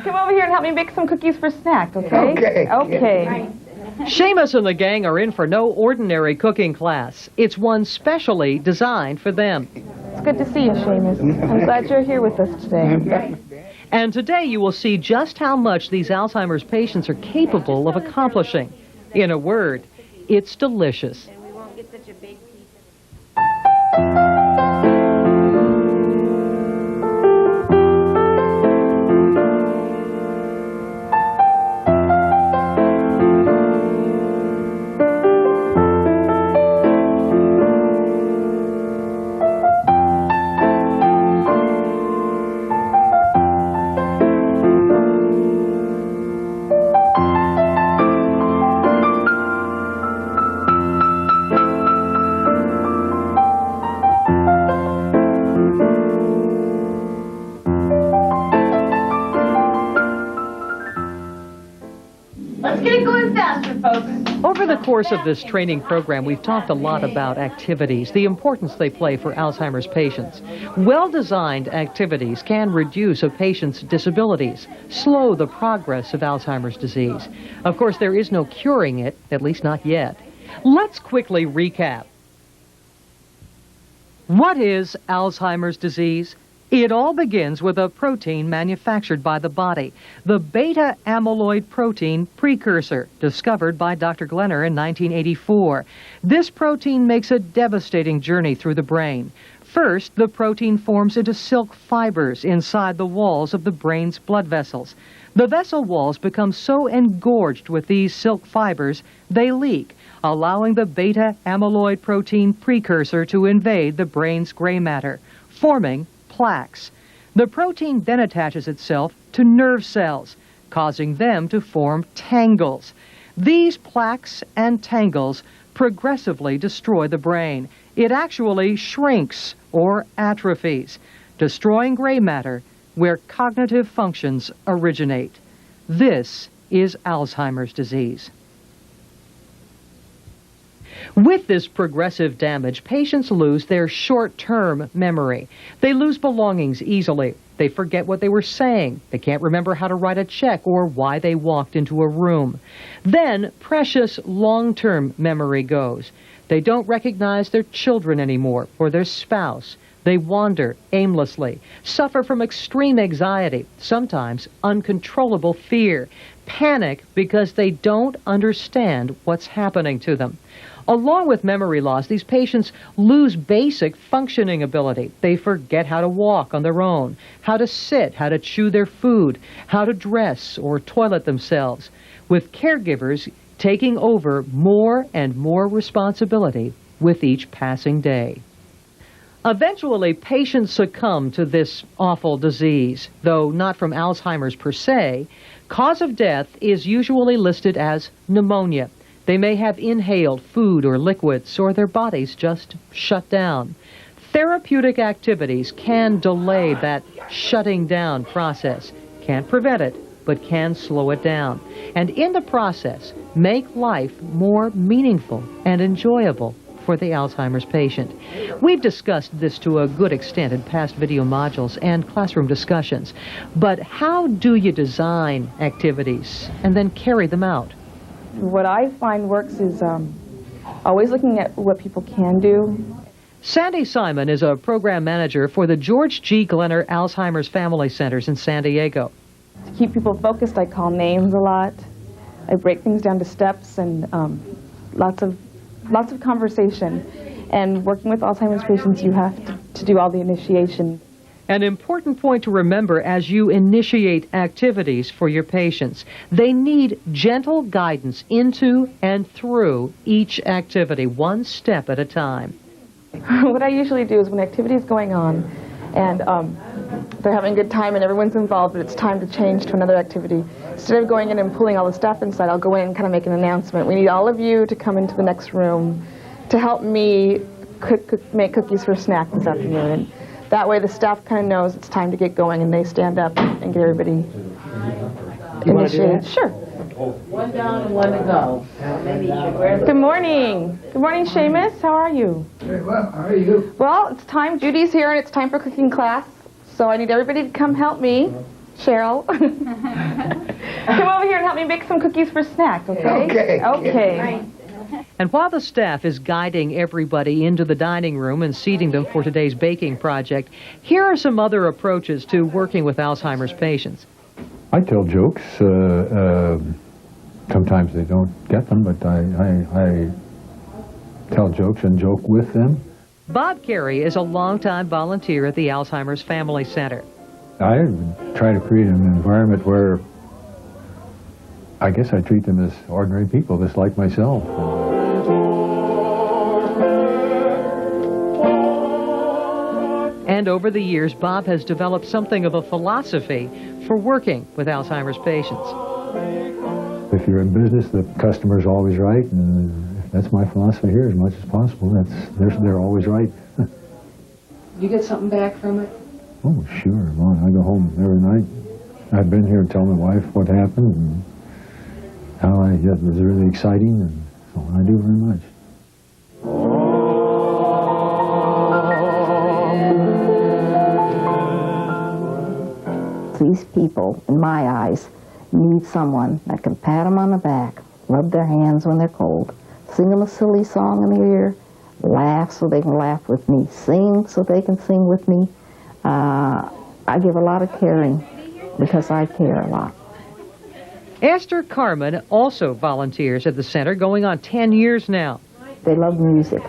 Come over here and help me make some cookies for snack, okay? Okay. Seamus and the gang are in for no ordinary cooking class. It's one specially designed for them. It's good to see you, Seamus. I'm glad you're here with us today. And today you will see just how much these Alzheimer's patients are capable of accomplishing. In a word, it's delicious. And we won't get such a big piece. Over the course of this training program, we've talked a lot about activities, the importance they play for Alzheimer's patients. Well-designed activities can reduce a patient's disabilities, slow the progress of Alzheimer's disease. Of course, there is no curing it, at least not yet. Let's quickly recap. What is Alzheimer's disease? It all begins with a protein manufactured by the body, the beta-amyloid protein precursor, discovered by Dr. Glenner in 1984. This protein makes a devastating journey through the brain. First, the protein forms into silk fibers inside the walls of the brain's blood vessels. The vessel walls become so engorged with these silk fibers, they leak, allowing the beta-amyloid protein precursor to invade the brain's gray matter, forming plaques. The protein then attaches itself to nerve cells, causing them to form tangles. These plaques and tangles progressively destroy the brain. It actually shrinks or atrophies, destroying gray matter where cognitive functions originate. This is Alzheimer's disease. With this progressive damage, patients lose their short-term memory. They lose belongings easily. They forget what they were saying. They can't remember how to write a check or why they walked into a room. Then precious long-term memory goes. They don't recognize their children anymore or their spouse. They wander aimlessly, suffer from extreme anxiety, sometimes uncontrollable fear, panic because they don't understand what's happening to them. Along with memory loss, these patients lose basic functioning ability. They forget how to walk on their own, how to sit, how to chew their food, how to dress or toilet themselves, with caregivers taking over more and more responsibility with each passing day. Eventually, patients succumb to this awful disease, though not from Alzheimer's per se. Cause of death is usually listed as pneumonia. They may have inhaled food or liquids, or their bodies just shut down. Therapeutic activities can delay that shutting down process. Can't prevent it, but can slow it down. And in the process, make life more meaningful and enjoyable for the Alzheimer's patient. We've discussed this to a good extent in past video modules and classroom discussions. But how do you design activities and then carry them out? What I find works is always looking at what people can do. Sandy Simon is a program manager for the George G. Glenner Alzheimer's Family Centers in San Diego. To keep people focused, I call names a lot. I break things down to steps and lots of conversation. And working with Alzheimer's patients, you have to do all the initiation. An important point to remember as you initiate activities for your patients. They need gentle guidance into and through each activity, one step at a time. What I usually do is when activity is going on and they're having a good time and everyone's involved, but it's time to change to another activity, instead of going in and pulling all the stuff inside, I'll go in and kind of make an announcement. We need all of you to come into the next room to help me make cookies for snack this afternoon. And that way the staff kind of knows it's time to get going and they stand up and get everybody initiated. Sure. One down and one to go. Maybe you should wear the... Good morning. Good morning, Seamus. How are you? Very well. How are you? Well, it's time. Judy's here and it's time for cooking class. So I need everybody to come help me. Cheryl. Come over here and help me make some cookies for snack, okay? Okay. And while the staff is guiding everybody into the dining room and seating them for today's baking project, here are some other approaches to working with Alzheimer's patients. I tell jokes. Sometimes they don't get them, but I tell jokes and joke with them. Bob Carey is a longtime volunteer at the Alzheimer's Family Center. I try to create an environment where I guess I treat them as ordinary people, just like myself. And over the years, Bob has developed something of a philosophy for working with Alzheimer's patients. If you're in business, the customer's always right, and that's my philosophy here as much as possible. They're always right. You get something back from it? Oh, sure. Well, I go home every night. I've been here and tell my wife what happened and how it was really exciting, and so I do very much. These people, in my eyes, need someone that can pat them on the back, rub their hands when they're cold, sing them a silly song in their ear, laugh so they can laugh with me, sing so they can sing with me. I give a lot of caring because I care a lot. Esther Carmen also volunteers at the center, going on 10 years now. They love music.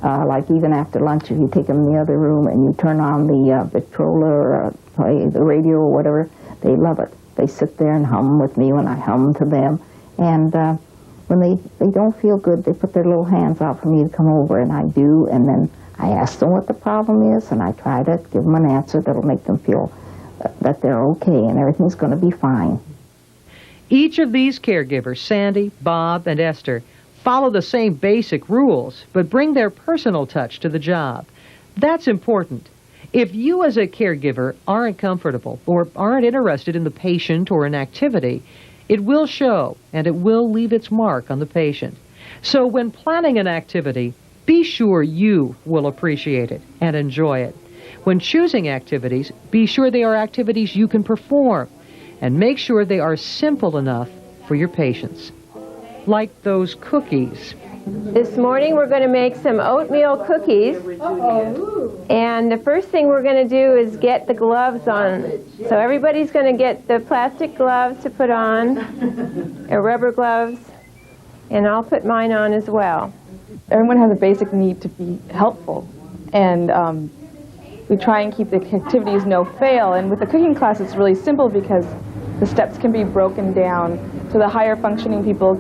Like even after lunch, if you take them in the other room and you turn on the Victrola or play the radio or whatever, they love it. They sit there and hum with me when I hum to them. And when they don't feel good, they put their little hands out for me to come over, and I do. And then I ask them what the problem is, and I try to give them an answer that'll make them feel that they're okay and everything's going to be fine. Each of these caregivers, Sandy, Bob, and Esther, follow the same basic rules, but bring their personal touch to the job. That's important. If you as a caregiver aren't comfortable or aren't interested in the patient or an activity, it will show and it will leave its mark on the patient. So when planning an activity, be sure you will appreciate it and enjoy it. When choosing activities, be sure they are activities you can perform, and make sure they are simple enough for your patients. Like those cookies. This morning we're going to make some oatmeal cookies. And the first thing we're going to do is get the gloves on. So everybody's going to get the plastic gloves to put on, or rubber gloves, and I'll put mine on as well. Everyone has a basic need to be helpful, and we try and keep the activities no-fail. And with the cooking class, it's really simple because the steps can be broken down so the higher functioning people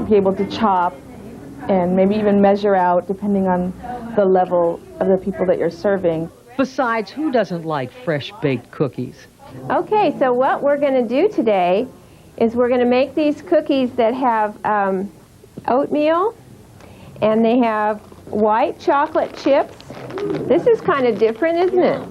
be able to chop and maybe even measure out depending on the level of the people that you're serving. Besides, who doesn't like fresh baked cookies? Okay, so what we're going to do today is we're going to make these cookies that have oatmeal, and they have white chocolate chips. This is kind of different, isn't it?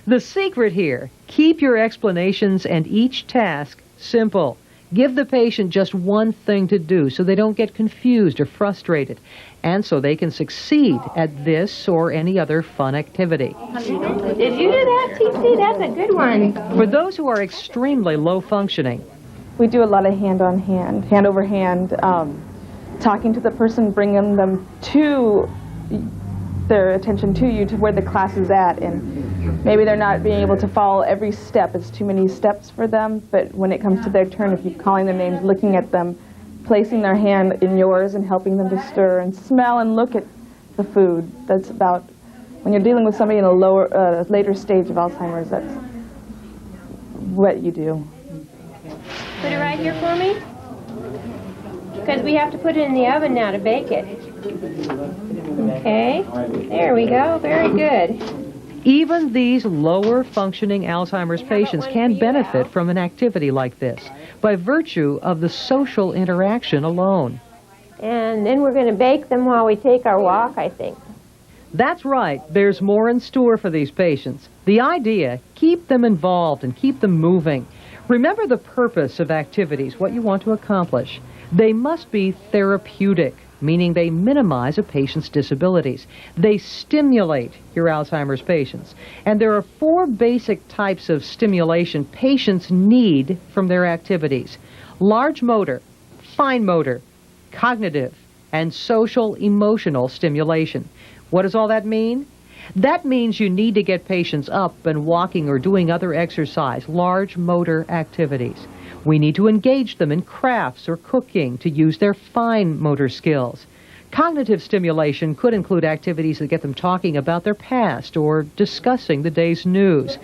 The secret here, keep your explanations and each task simple. Give the patient just one thing to do so they don't get confused or frustrated, and so they can succeed at this or any other fun activity. Did you do that, TC? That's a good one. For those who are extremely low functioning, We do a lot of hand-on-hand, hand-over-hand, talking to the person, bringing them to their attention to you, to where the class is at, and maybe they're not being able to follow every step. It's too many steps for them, but when it comes to their turn, if you're calling their names, looking at them, placing their hand in yours and helping them to stir and smell and look at the food. That's about, when you're dealing with somebody in a later stage of Alzheimer's, that's what you do. Put it right here for me, because we have to put it in the oven now to bake it. Okay, there we go, very good. even these lower functioning Alzheimer's patients can benefit from an activity like this by virtue of the social interaction alone. And then we're going to bake them while we take our walk, I think. That's right. There's more in store for these patients. The idea, keep them involved and keep them moving. Remember the purpose of activities, what you want to accomplish. They must be therapeutic. meaning they minimize a patient's disabilities. They stimulate your Alzheimer's patients. And there are 4 basic types of stimulation patients need from their activities: large motor, fine motor, cognitive, and social emotional stimulation. What does all that mean? That means you need to get patients up and walking or doing other exercise, large motor activities. We need to engage them in crafts or cooking to use their fine motor skills. Cognitive stimulation could include activities that get them talking about their past or discussing the day's news.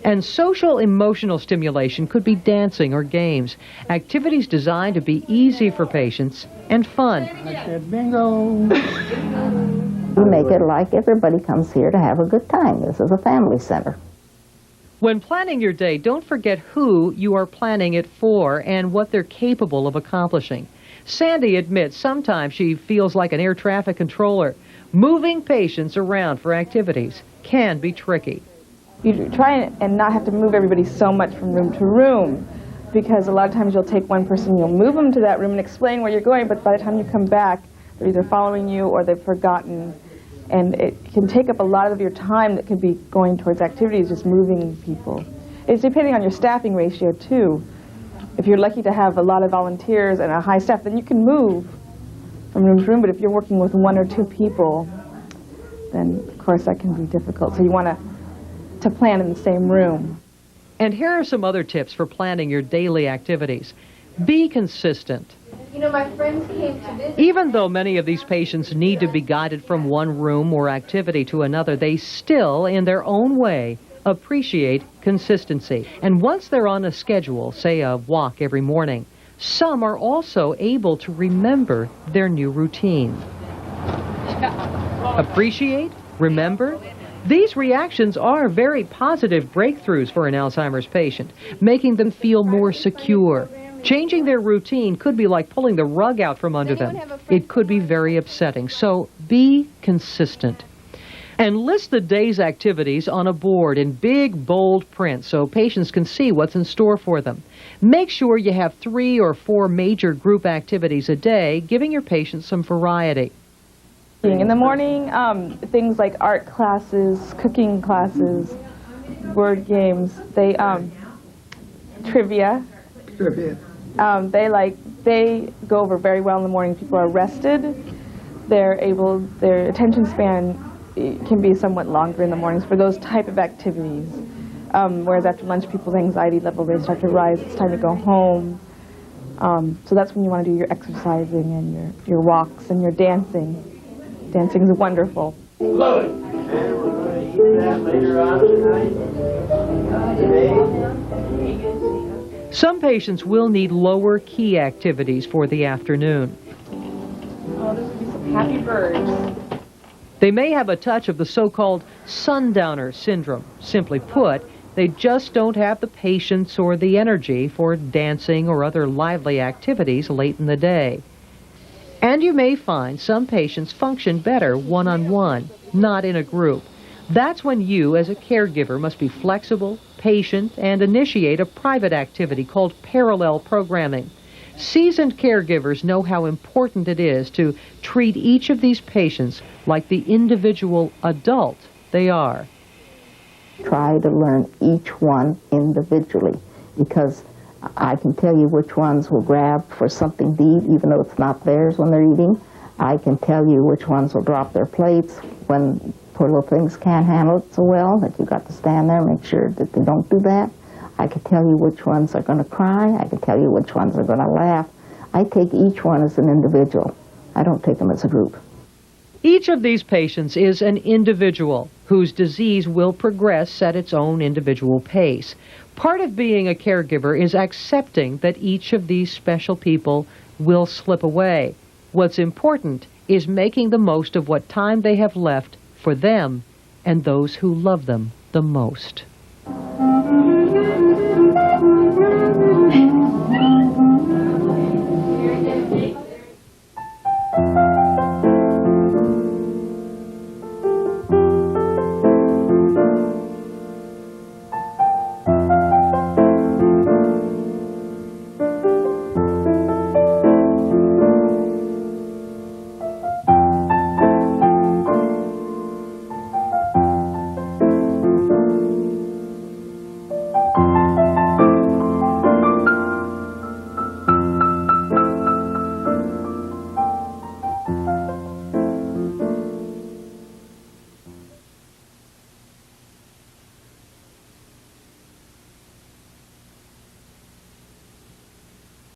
And social emotional stimulation could be dancing or games, activities designed to be easy for patients and fun. We make it like everybody comes here to have a good time. This is a family center. When planning your day, don't forget who you are planning it for and what they're capable of accomplishing. Sandy admits sometimes she feels like an air traffic controller. Moving patients around for activities can be tricky. You try and not have to move everybody so much from room to room, because a lot of times you'll take one person, you'll move them to that room and explain where you're going, but by the time you come back, they're either following you or they've forgotten. And it can take up a lot of your time that could be going towards activities, just moving people. It's depending on your staffing ratio, too. If you're lucky to have a lot of volunteers and a high staff, then you can move from room to room. But if you're working with 1 or 2 people, then, of course, that can be difficult. So you want to plan in the same room. And here are some other tips for planning your daily activities. Be consistent. You know, my friends came to visit. Even though many of these patients need to be guided from one room or activity to another, they still, in their own way, appreciate consistency. And once they're on a schedule, say a walk every morning, some are also able to remember their new routine. Appreciate? Remember? These reactions are very positive breakthroughs for an Alzheimer's patient, making them feel more secure. Changing their routine could be like pulling the rug out from under them. It could be very upsetting, so be consistent. And list the day's activities on a board in big, bold print so patients can see what's in store for them. Make sure you have 3 or 4 major group activities a day, giving your patients some variety. In the morning, things like art classes, cooking classes, word games, trivia. They go over very well in the morning. People are rested. Their attention span can be somewhat longer in the mornings for those type of activities. Whereas after lunch, people's anxiety level, they start to rise. It's time to go home. So that's when you want to do your exercising and your walks and your dancing. Dancing is wonderful. Some patients will need lower key activities for the afternoon. Oh, this would be some happy birds. They may have a touch of the so-called sundowner syndrome. Simply put, they just don't have the patience or the energy for dancing or other lively activities late in the day. And you may find some patients function better one-on-one, not in a group. That's when you, as a caregiver, must be flexible, patient, and initiate a private activity called parallel programming. Seasoned caregivers know how important it is to treat each of these patients like the individual adult they are. Try to learn each one individually, because I can tell you which ones will grab for something to eat even though it's not theirs when they're eating. I can tell you which ones will drop their plates when poor little things can't handle it so well that you've got to stand there and make sure that they don't do that. I can tell you which ones are going to cry. I can tell you which ones are going to laugh. I take each one as an individual. I don't take them as a group. Each of these patients is an individual whose disease will progress at its own individual pace. Part of being a caregiver is accepting that each of these special people will slip away. What's important is making the most of what time they have left for them and those who love them the most.